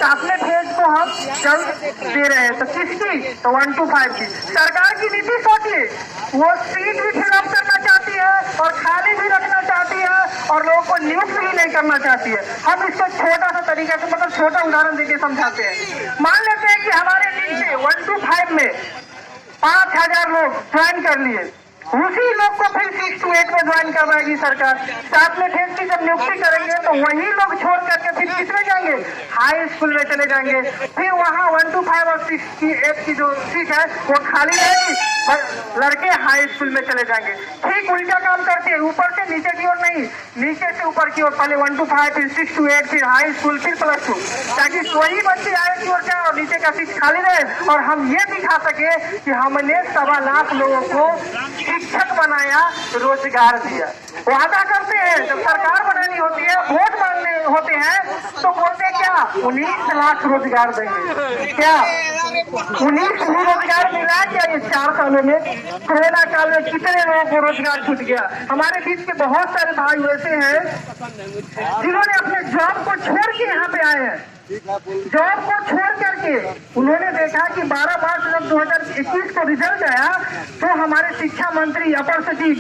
अपने फेज को हम जल्द दे रहे हैं। तो किसकी? तो 125 की। सरकार की नीति सोचिए, वो सीट भी फिलअप करना चाहती है और खाली भी रखना चाहती है और लोगों को नियुक्त भी नहीं करना चाहती है। हम इसको छोटा सा तरीका से, मतलब छोटा उदाहरण देके समझाते हैं। मान लेते हैं कि हमारे नीचे 125 में 5000 लोग ज्वाइन कर लिए, उसी लोग को फिर 6 to 8 में ज्वाइन करवाएगी सरकार। साथ में फेज की जब नियुक्ति करेंगे तो वही लोग छोड़ करके फिर किसमें जाएंगे? हाई स्कूल में चले जाएंगे। फिर वहाँ 125 और 6 की 8 की जो सीट है वो खाली रहेगी, लड़के हाई स्कूल में चले जाएंगे। ठीक उल्टा काम करते हैं, ऊपर से नीचे की ओर नहीं, नीचे से ऊपर की ओर। पहले 125, फिर 6 to 8, फिर हाई स्कूल, फिर +2, ताकि वही बच्चे आगे की ओर जाए और नीचे का सीट खाली रहे और हम ये दिखा सके कि हमने 1.25 लाख लोगों को शिक्षक बनाया, रोजगार दिया। वादा करते हैं, जब सरकार बनानी होती है, वोट मांगने होते हैं तो बोलते क्या? 19 लाख रोजगार देंगे। क्या 19 भी रोजगार मिला क्या? ये 4 सालों में कोरोना काल में कितने लोगों को रोजगार छूट गया? हमारे बीच के बहुत सारे भाई ऐसे हैं जिन्होंने अपने जॉब को छोड़ के यहाँ पे आए हैं। जॉब को छोड़ करके उन्होंने देखा कि 12 मार्च जब 2021 को रिजल्ट आया तो हमारे शिक्षा मंत्री, अपर सचिव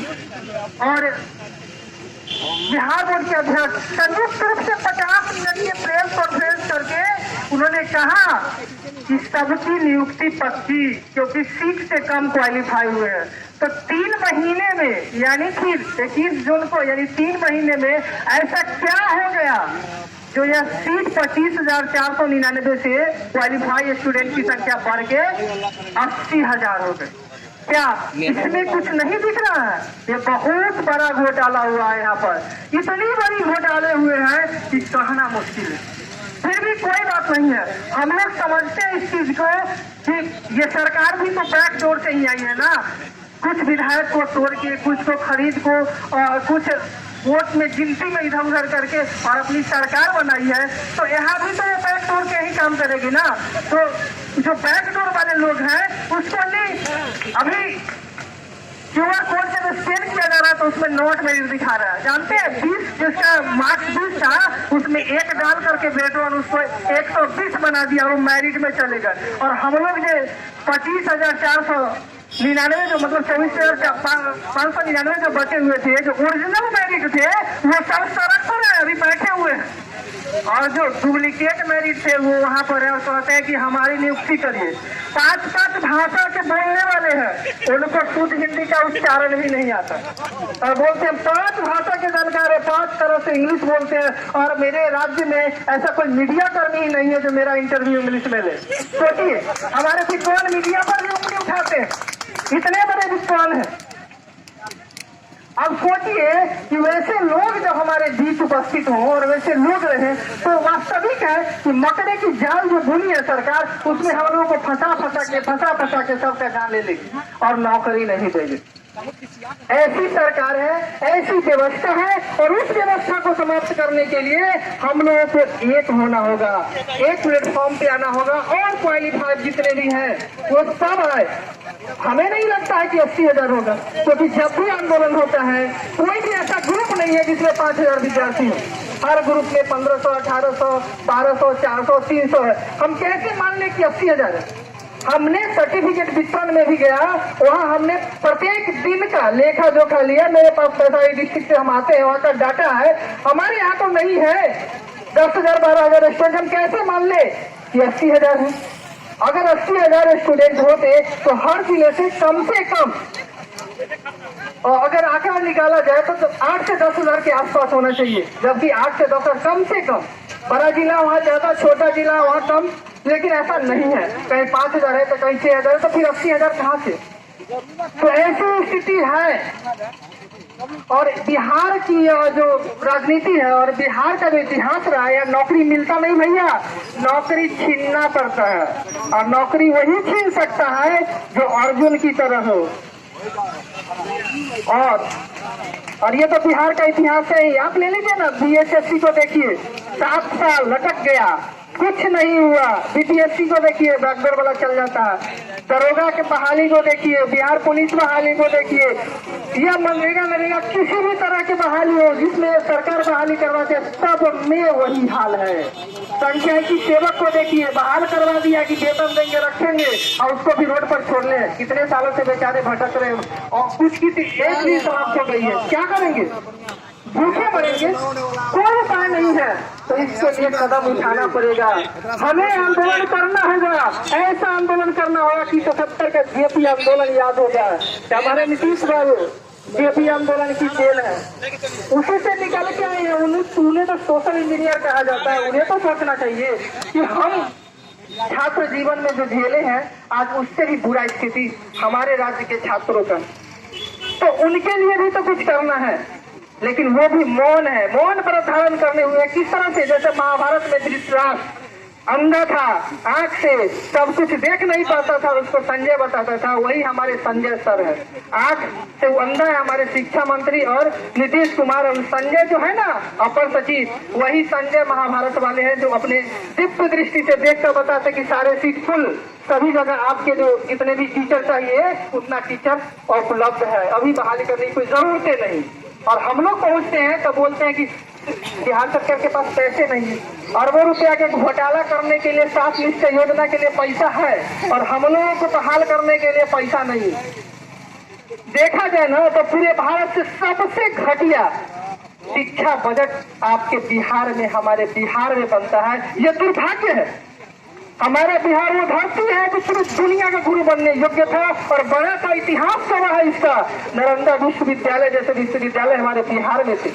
और बिहार बोर्ड के अध्यक्ष संयुक्त रूप से 50 मिनट के प्रेस कॉन्फ्रेंस करके उन्होंने कहा कि सबकी नियुक्ति पक्की, क्योंकि 6 से कम क्वालिफाई हुए हैं। तो 3 महीने में, यानी फिर 21 जून को, यानी 3 महीने में ऐसा क्या हो गया जो यह सीट 25,499 से क्वालिफाई स्टूडेंट की संख्या बढ़ के 80,000 हो गई। क्या इसमें कुछ नहीं दिख रहा है? ये बहुत बड़ा घोटाला हुआ है यहाँ पर, इतनी बड़ी घोटाले हुए हैं कि कहना मुश्किल है। फिर भी कोई बात नहीं है, हम लोग समझते हैं इस चीज को कि ये सरकार भी तो बैक डोर से ही आई है ना। कुछ विधायक को तोड़ के, कुछ को खरीद को और कुछ वोट में गिनती में इधर उधर करके और अपनी सरकार बनाई है। तो यहाँ भी तो बैक डोर के ही काम करेगी ना। तो जो बैक डोर वाले लोग हैं उसको नहीं, अभी QR कोड से स्कैन किया जा रहा है तो उसमें नोट में दिखा रहा है। जानते हैं 20 जिसका मार्क्स 20 था उसमें 1 डाल करके बेटवन उसको 120 बना दिया और वो मैरिट में चले गए। और हम लोग जो 25,499 जो, मतलब 24,599 जो बचे हुए थे, जो ओरिजिनल मैरिट थे, वो सब सड़क पर है, अभी बैठे हुए हैं। और जो डुप्लीकेट मैरिट थे वो वहाँ पर है और कहते हैं कि हमारी नियुक्ति करिए। 5 भाषा के बोलने वाले हैं, उनको शुद्ध हिंदी का उच्चारण भी नहीं आता और बोलते हैं 5 भाषा के जानकार है, 5 तरह से इंग्लिश बोलते हैं। और मेरे राज्य में ऐसा कोई मीडिया कर्मी ही नहीं है जो मेरा इंटरव्यू इंग्लिश में ले। सोचिए, हमारे विद्वान मीडिया पर भी उंगली उठाते हैं, इतने बड़े विद्वान हैं। अब सोचिए कि वैसे लोग जब हमारे बीच उपस्थित हों और वैसे लोग रहे तो वास्तविक है कि मकड़े की जाल जो बुनी है सरकार, उसमें हम लोगों को फंसा के सबका जान ले लेगी और नौकरी नहीं देगी। ऐसी सरकार है, ऐसी व्यवस्था है और उस व्यवस्था को समाप्त करने के लिए हम लोगों को एक होना होगा, एक प्लेटफॉर्म पे आना होगा और क्वालिफाइड जितने भी हैं वो सब आए। हमें नहीं लगता है कि 80,000 होगा, क्योंकि जब भी आंदोलन होता है कोई भी ऐसा ग्रुप नहीं है जिसमें 5,000 विद्यार्थी हो। हर ग्रुप में 1500, 1800, 1200, 400, 300 है। हम कैसे मान लें कि 80,000 है? हमने सर्टिफिकेट वितरण में भी गया, वहाँ हमने प्रत्येक दिन का लेखा जोखा लिया। मेरे पास वैशाली डिस्ट्रिक्ट से हम आते हैं, वहाँ का डाटा है, हमारे यहाँ तो नहीं है। 10,000, 12,000 स्टूडेंट, हम कैसे मान ले कि 80,000 है? अगर 80,000 स्टूडेंट होते तो हर जिले से कम और अगर आंकड़ा निकाला जाए तो 8 से 10,000 के आसपास होना चाहिए, जबकि 8 से 10,000 कम से कम। बड़ा जिला वहाँ ज्यादा, छोटा जिला वहाँ कम, लेकिन ऐसा नहीं है। कहीं 5,000 है तो कहीं 6,000 है, तो फिर 80,000 कहाँ से? तो ऐसी स्थिति है। और बिहार की जो राजनीति है और बिहार का जो इतिहास रहा है, नौकरी मिलता नहीं भैया, नौकरी छीनना पड़ता है और नौकरी वही छीन सकता है जो अर्जुन की तरह हो। और ये तो बिहार का इतिहास है ही। आप ले लीजिए ना, BSSC को देखिए, 7 साल लटक गया, कुछ नहीं हुआ। BPSC को देखिए, बैकडोर वाला चल जाता है। दरोगा के बहाली को देखिए, बिहार पुलिस बहाली को देखिए, या मनरेगा किसी भी तरह की बहाली हो जिसमें सरकार बहाली करवाते, सब में वही हाल है। पंचायती सेवक को देखिए बहाल करवा दिया कि वेतन देंगे रखेंगे और उसको भी रोड पर छोड़ ले। कितने सालों से बेचारे भटक रहे हैं और कुछ की एक भी समाप्त हो गई है। क्या करेंगे? भूखे मरेंगे, कोई उपाय नहीं है। तो इसके लिए कदम उठाना पड़ेगा, हमें आंदोलन करना होगा। ऐसा आंदोलन करना होगा कि 77 का जेपी आंदोलन याद हो जाए। हमारे नीतीश बाबू जेपी आंदोलन की जेल है, उसी से निकल के आए हैं। उन्हें तो सोशल इंजीनियर कहा जाता है। उन्हें तो सोचना चाहिए कि हम छात्र जीवन में जो झेले हैं आज उससे भी बुरा स्थिति हमारे राज्य के छात्रों का, तो उनके लिए भी तो कुछ करना है। लेकिन वो भी मौन है, मौन पर धारण करने हुए। किस तरह से? जैसे महाभारत में धृतराष्ट्र अंधा था, आंख से सब कुछ देख नहीं पाता था, उसको संजय बताता था। वही हमारे संजय सर है, आंख से वो अंधा है हमारे शिक्षा मंत्री और नीतीश कुमार। और संजय जो है ना अपर सचिव, वही संजय महाभारत वाले हैं जो अपने दिव्य दृष्टि से देखकर बताते कि सारे सीट फुल, सभी जगह आपके जो जितने भी टीचर चाहिए उतना टीचर उपलब्ध है, अभी बहाली करने की कोई जरूरत नहीं। और हम लोग पहुंचते हैं तो बोलते हैं कि बिहार सरकार के पास पैसे नहीं है, अरबों रुपया के घोटाला करने के लिए 7 निश्चय योजना के लिए पैसा है और हम लोगों को बहाल करने के लिए पैसा नहीं। देखा जाए ना तो पूरे भारत से सबसे घटिया शिक्षा बजट आपके बिहार में, हमारे बिहार में बनता है। ये दुर्भाग्य है। हमारा बिहार वो धरती है जो पूरी दुनिया का गुरु बनने योग्य था और बड़ा सा इतिहास रहा है इसका। नालंदा विश्वविद्यालय जैसे विश्वविद्यालय हमारे बिहार में थे,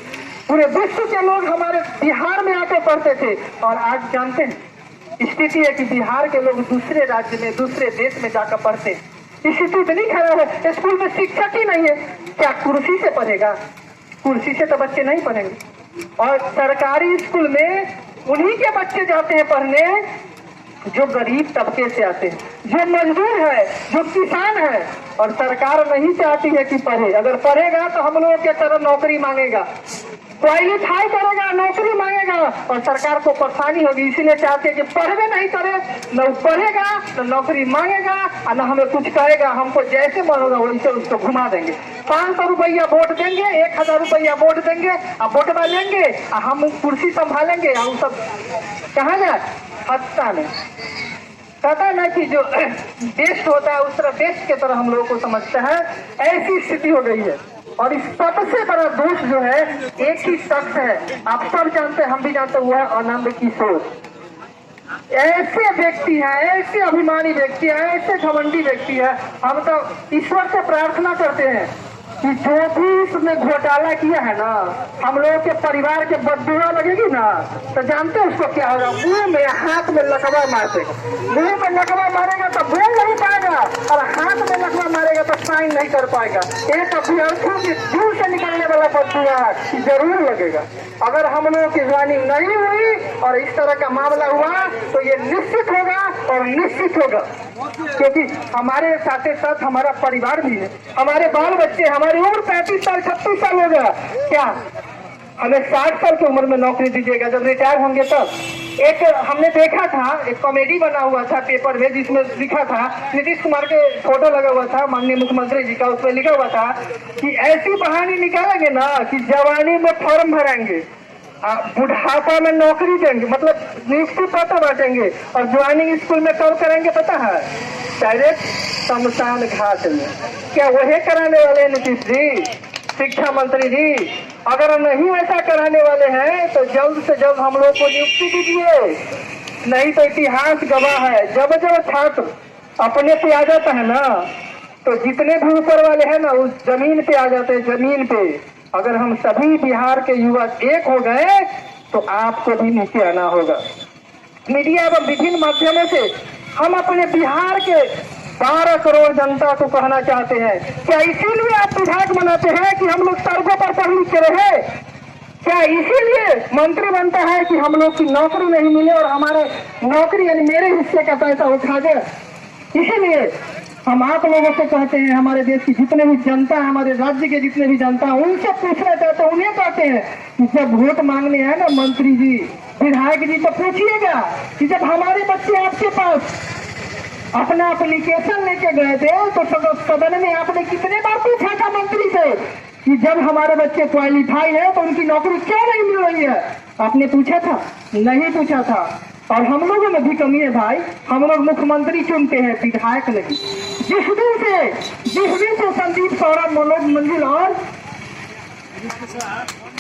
पूरे विश्व के लोग हमारे बिहार में आके पढ़ते थे। और आज जानते हैं स्थिति है कि बिहार के लोग दूसरे राज्य में, दूसरे देश में जाकर पढ़ते। स्थिति इतनी खराब है, स्कूल में शिक्षक ही नहीं है। क्या कुर्सी से पढ़ेगा? कुर्सी से तो बच्चे नहीं पढ़ेंगे। और सरकारी स्कूल में उन्हीं के बच्चे जाते हैं पढ़ने जो गरीब तबके से आते हैं, जो मजदूर है, जो किसान है। और सरकार नहीं चाहती है कि पढ़े। अगर पढ़ेगा तो हम लोगों के तरह नौकरी मांगेगा, क्वालिफाई करेगा, नौकरी मांगेगा और सरकार को परेशानी होगी। इसीलिए चाहते हैं कि पढ़वे नहीं करे, न पढ़ेगा न नौकरी मांगेगा और न हमें कुछ कहेगा। हमको जैसे मन होगा वैसे उसको घुमा देंगे। 500 रुपया वोट देंगे, 1000 रुपया वोट देंगे और वोटवा लेंगे और हम कुर्सी संभालेंगे। हम सब कहाँ जाए? हत्या में। पता ना कि जो बेस्ट होता है उस तरह बेस्ट की तरह हम लोगों को समझता है। ऐसी स्थिति हो गई है। और इस सबसे बड़ा दोष जो है एक ही शख्स है, आप सब जानते हैं, हम भी जानते हैं, वो है आनंद किशोर। ऐसे व्यक्ति हैं, ऐसे अभिमानी व्यक्ति है, ऐसे घमंडी व्यक्ति है। हम तो ईश्वर से प्रार्थना करते हैं कि जो भी इसने घोटाला किया है ना, हम लोगों के परिवार के बददुआ लगेगी ना तो जानते हैं उसको क्या होगा? मुंह में हाथ में लकवा मार देगा। मुंह में लकवा मारेगा तो बोल नहीं पाएगा और हाथ में लकवा मारेगा तो साइन नहीं कर पाएगा। एक अभ्यर्थियों के दिल से निकलने वाला बददुआ जरूर लगेगा। अगर हम लोगों की ज्वाइनिंग नहीं हुई और इस तरह का मामला हुआ तो ये निश्चित होगा और निश्चित होगा, क्योंकि हमारे साथ साथ हमारा परिवार भी है, हमारे बाल बच्चे, हमारी उम्र 35 साल 36 साल होगा। क्या हमें 60 साल की उम्र में नौकरी दीजिएगा? जब रिटायर होंगे तब। एक हमने देखा था, एक कॉमेडी बना हुआ था पेपर में जिसमें लिखा था, नीतीश कुमार के फोटो लगा हुआ था माननीय मुख्यमंत्री जी का, उसमें लिखा हुआ था कि ऐसी बहानी निकालेंगे ना कि जवानी में फॉर्म भरेंगे, बुढ़ापा में नौकरी देंगे, मतलब नियुक्ति पत्र बांटेंगे और ज्वाइनिंग स्कूल में कब करेंगे पता है? डायरेक्ट शमशान घाट में। क्या वही कराने वाले हैं नीतीश जी, शिक्षा मंत्री जी? अगर नहीं ऐसा कराने वाले हैं तो जल्द से जल्द हम लोग को नियुक्ति दीजिए। नहीं तो इतिहास गवाह है, जब जब छात्र अपने पे आ जाता है ना तो जितने भी ऊपर वाले हैं ना उस जमीन पे आ जाते हैं, जमीन पे। अगर हम सभी बिहार के युवा एक हो गए तो आपको भी नीचे आना होगा। मीडिया एवं विभिन्न माध्यमों से हम अपने बिहार के 12 करोड़ जनता को कहना चाहते हैं, क्या इसीलिए आप विधायक बनाते हैं कि हम लोग सड़कों पर पढ़ लिख के रहे? क्या इसीलिए मंत्री बनता है कि हम लोग की नौकरी नहीं मिले और हमारे नौकरी यानी मेरे हिस्से का पैसा उठा दे? इसीलिए हम आप लोगों से कहते हैं, हमारे देश की जितने भी जनता है, हमारे राज्य के जितने भी जनता है, उनसे पूछना चाहते हैं, उन्हें कहते हैं कि जब वोट मांगने आए ना मंत्री जी, विधायक जी, तो पूछिएगा कि जब हमारे बच्चे आपके पास अपना एप्लीकेशन लेके गए थे तो सदन में आपने कितने बार पूछा था मंत्री से कि जब हमारे बच्चे क्वालिफाई है तो उनकी नौकरी क्यों नहीं मिल रही है? आपने पूछा था? नहीं पूछा था। और हम लोगों में भी कमी है भाई। हम लोग मुख्यमंत्री चुनते हैं, विधायक नहीं। जिस दिन से संदीप सौरभ, मनोज मंजिल और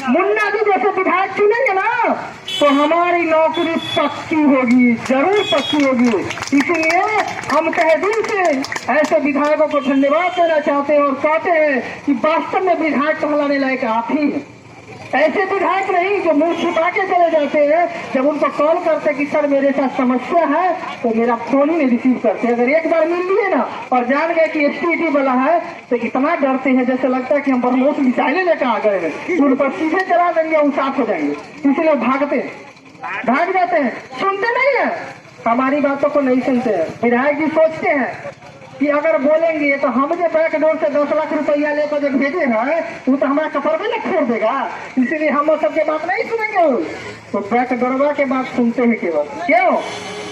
मुन्ना जी जैसे विधायक चुनेंगे ना, तो हमारी नौकरी पक्की होगी, जरूर पक्की होगी। इसलिए हम तहे दिल से ऐसे विधायकों को धन्यवाद देना चाहते हैं और कहते हैं कि वास्तव में विधायक कहलाने लायक आप ही हैं। ऐसे विधायक नहीं जो मुंह छुपा के चले जाते हैं। जब उनको कॉल करते कि सर मेरे साथ समस्या है, तो मेरा फोन ही नहीं रिसीव करते। अगर एक बार मिल लिए ना और जान गए कि STT वाला है, तो इतना डरते हैं जैसे लगता है कि हम ब्रह्मोस मिसाइलें लेकर आ गए हैं, उन पर सीधे चला देंगे, वो साफ हो जाएंगे। इसलिए भाग जाते हैं, सुनते नहीं है, हमारी बातों को नहीं सुनते हैं। विधायक जी सोचते हैं कि अगर बोलेंगे तो हम जो बैंक डोर से 10 लाख रुपया लेकर जो भेजे हैं, वो तो हमारा कपड़ में न छोड़ देगा। इसीलिए हम सबके बात नहीं सुनेंगे, तो बैंक डोरवा के बात सुनते हैं केवल। क्यों?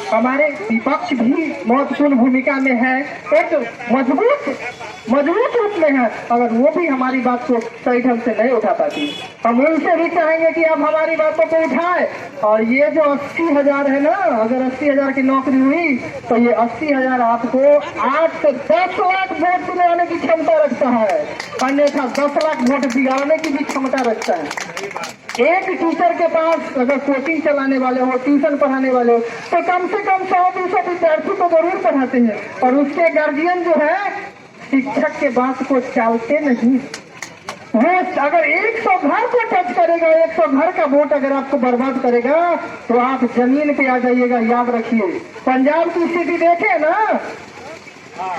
हमारे विपक्ष भी महत्वपूर्ण भूमिका में है, एक मजबूत रूप में है, अगर वो भी हमारी बात को सही ढंग से नहीं उठा पाती। हम उनसे भी चाहेंगे कि आप हमारी बातों को उठाए। और ये जो 80,000 है ना, अगर 80,000 की नौकरी हुई तो ये 80,000 आपको 8 से 10 लाख वोट दिलाने की क्षमता रखता है, अन्यथा 10 लाख वोट बिगाड़ने की भी क्षमता रखता है। एक टीचर के पास अगर कोचिंग चलाने वाले हो, ट्यूशन पढ़ाने वाले हो, तो कम से कम 100-200 विद्यार्थी को जरूर पढ़ाते हैं। और उसके गार्जियन जो है शिक्षक के बात को टालते नहीं। वो अगर 100 घर को टच करेगा, 100 घर का वोट अगर आपको बर्बाद करेगा, तो आप जमीन पे आ जाइएगा। याद रखिए, पंजाब की स्थिति देखे ना,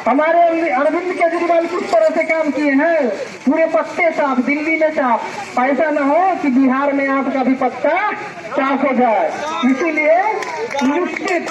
हमारे अरविंद केजरीवाल किस तरह से काम किए हैं, पूरे पत्ते साफ, दिल्ली में साफ। ऐसा न हो कि बिहार में आपका भी पत्ता साफ हो जाए। इसीलिए निश्चित